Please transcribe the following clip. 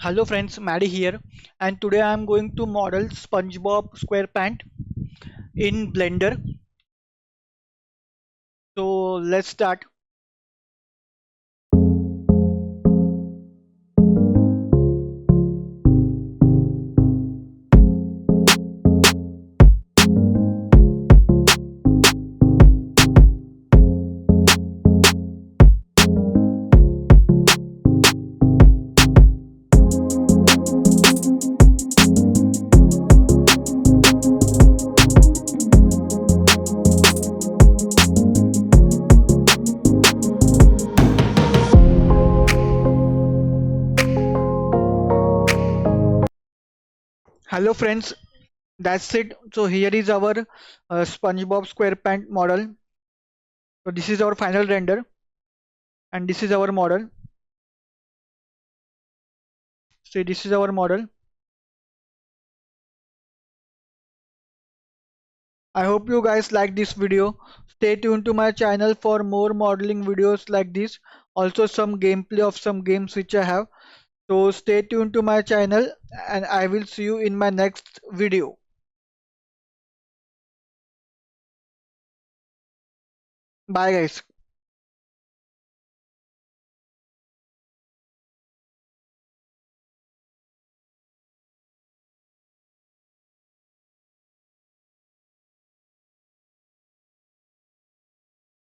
Hello friends, Maddie here, and today I am going to model SpongeBob SquarePant in Blender. So let's start. Hello friends, that's it. So here is our SpongeBob SquarePant model. So this is our final render, and this is our model. See, this is our model. I hope you guys like this video. Stay tuned to my channel for more modeling videos like this. Also some gameplay of some games which I have. So stay tuned to my channel and I will see you in my next video. Bye guys.